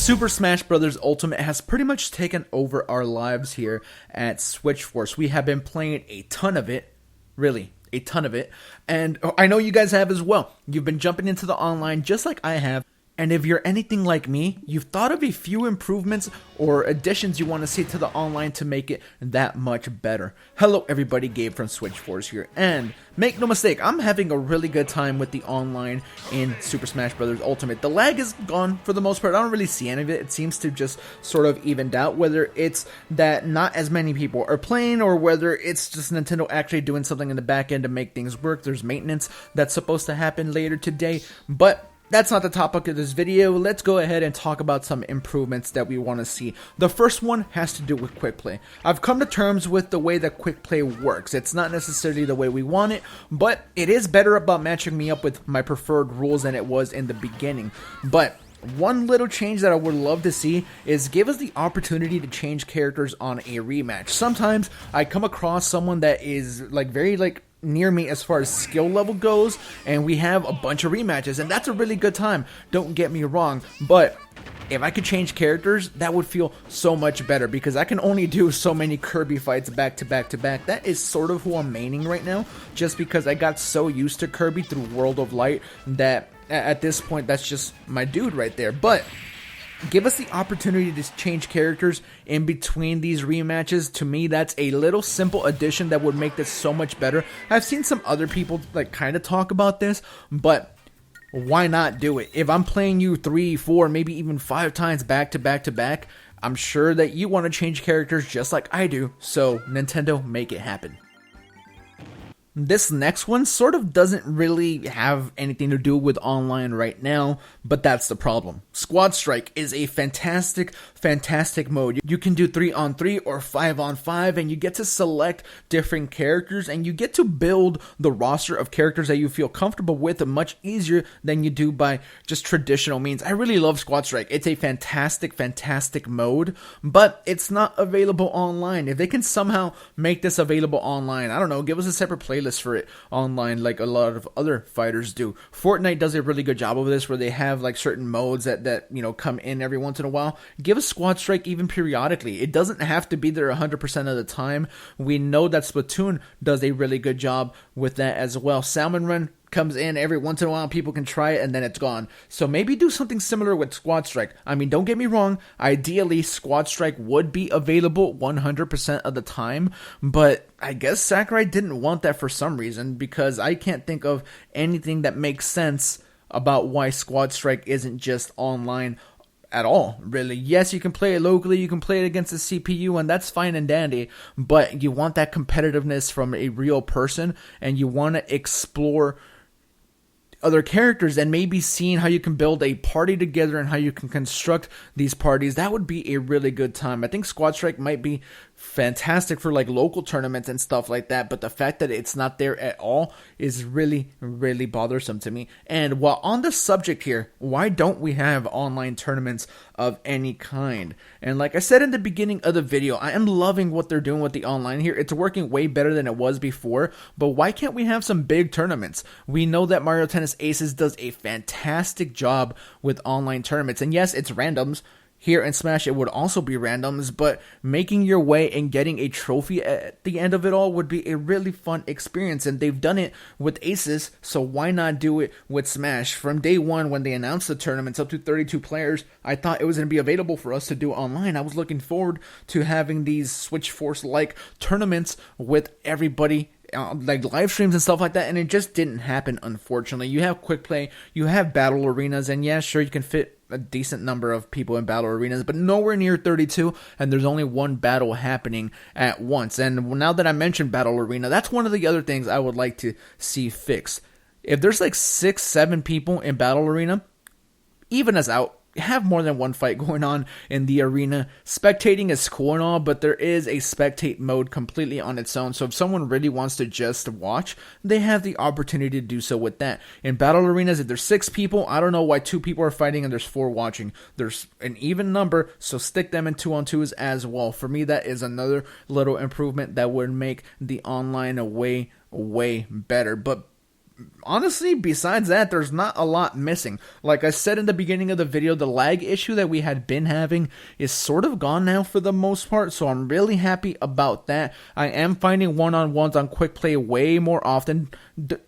Super Smash Bros. Ultimate has pretty much taken over our lives here at SwitchForce. We have been playing a ton of it, really, a ton of it, and I know you guys have as well. You've been jumping into the online just like I have, and if you're anything like me, you've thought of a few improvements or additions you want to see to the online to make it that much better. Hello everybody, Gabe from SwitchForce here, and make no mistake, I'm having a really good time with the online in Super Smash Bros. Ultimate. The lag is gone for the most part. I don't really see any of it. It seems to just sort of evened out, whether it's that not as many people are playing or whether it's just Nintendo actually doing something in the back end to make things work. There's maintenance that's supposed to happen later today, but that's not the topic of this video. Let's go ahead and talk about some improvements that we want to see. The first one has to do with quick play. I've come to terms with the way that quick play works. It's not necessarily the way we want it, but it is better about matching me up with my preferred rules than it was in the beginning. But one little change that I would love to see is give us the opportunity to change characters on a rematch. Sometimes I come across someone that is very near me as far as skill level goes, and we have a bunch of rematches, and that's a really good time, don't get me wrong, but if I could change characters, that would feel so much better, because I can only do so many Kirby fights back to back to back. That is sort of who I'm maining right now, just because I got so used to Kirby through World of Light that at this point that's just my dude right there. But give us the opportunity to change characters in between these rematches. To me, that's a little simple addition that would make this so much better. I've seen some other people kind of talk about this, but why not do it? If I'm playing you 3, 4, maybe even 5 times back to back to back, I'm sure that you want to change characters just like I do. So Nintendo, make it happen. This next one sort of doesn't really have anything to do with online right now, but that's the problem. Squad Strike is a fantastic mode. You can do 3-on-3 or 5-on-5, and you get to select different characters, and you get to build the roster of characters that you feel comfortable with much easier than you do by just traditional means. I really love Squad Strike. It's a fantastic mode, but it's not available online. If they can somehow make this available online, I don't know, give us a separate playlist for it online like a lot of other fighters do. Fortnite does a really good job of this, where they have certain modes that come in every once in a while. Give us Squad Strike even periodically. It doesn't have to be there 100% of the time. We know that Splatoon does a really good job with that as well. Salmon Run comes in every once in a while, people can try it, and then it's gone. So maybe do something similar with Squad Strike. I mean, don't get me wrong, ideally Squad Strike would be available 100% of the time, but I guess Sakurai didn't want that for some reason, because I can't think of anything that makes sense about why Squad Strike isn't just online at all, really. Yes, you can play it locally, you can play it against the CPU, and that's fine and dandy, but you want that competitiveness from a real person, and you want to explore other characters and maybe seeing how you can build a party together and how you can construct these parties. That would be a really good time. I think Squad Strike might be fantastic for local tournaments and stuff like that, but the fact that it's not there at all is really bothersome to me. And while on the subject here, why don't we have online tournaments of any kind? And like I said in the beginning of the video, I am loving what they're doing with the online here. It's working way better than it was before, but why can't we have some big tournaments? We know that Mario Tennis Aces does a fantastic job with online tournaments, and yes, it's randoms. Here in Smash, it would also be randoms, but making your way and getting a trophy at the end of it all would be a really fun experience, and they've done it with Aces, so why not do it with Smash? From day one, when they announced the tournaments up to 32 players, I thought it was going to be available for us to do online. I was looking forward to having these SwitchForce-like tournaments with everybody, live streams and stuff like that, and it just didn't happen, unfortunately. You have quick play, you have battle arenas, and yeah, sure, you can fit a decent number of people in battle arenas, but nowhere near 32, and there's only one battle happening at once. And now that I mentioned battle arena, that's one of the other things I would like to see fixed. If there's 6, 7 people in battle arena, even us out. Have more than one fight going on in the arena. Spectating is cool and all, but there is a spectate mode completely on its own, so if someone really wants to just watch, they have the opportunity to do so with that. In battle arenas, if there's 6 people, I don't know why 2 people are fighting and there's 4 watching. There's an even number, so stick them in 2-on-2s as well. For me, that is another little improvement that would make the online way better. But honestly, besides that, there's not a lot missing. Like I said in the beginning of the video, the lag issue that we had been having is sort of gone now for the most part, so I'm really happy about that. I am finding one-on-ones on quick play way more often.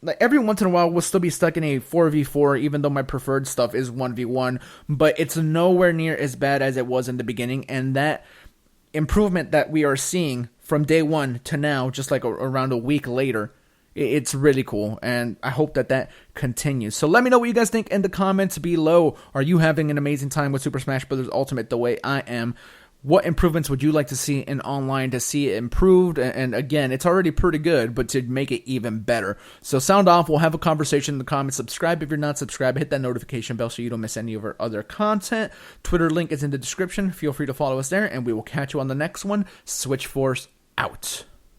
Like every once in a while, we'll still be stuck in a 4v4, even though my preferred stuff is 1v1, but it's nowhere near as bad as it was in the beginning, and that improvement that we are seeing from day one to now, just like around a week later, it's really cool, and I hope that continues. So let me know what you guys think in the comments below. Are you having an amazing time with Super Smash Bros. Ultimate the way I am? What improvements would you like to see in online to see it improved? And again, it's already pretty good, but to make it even better. So sound off. We'll have a conversation in the comments. Subscribe if you're not subscribed. Hit that notification bell so you don't miss any of our other content. Twitter link is in the description. Feel free to follow us there, and we will catch you on the next one. SwitchForce out.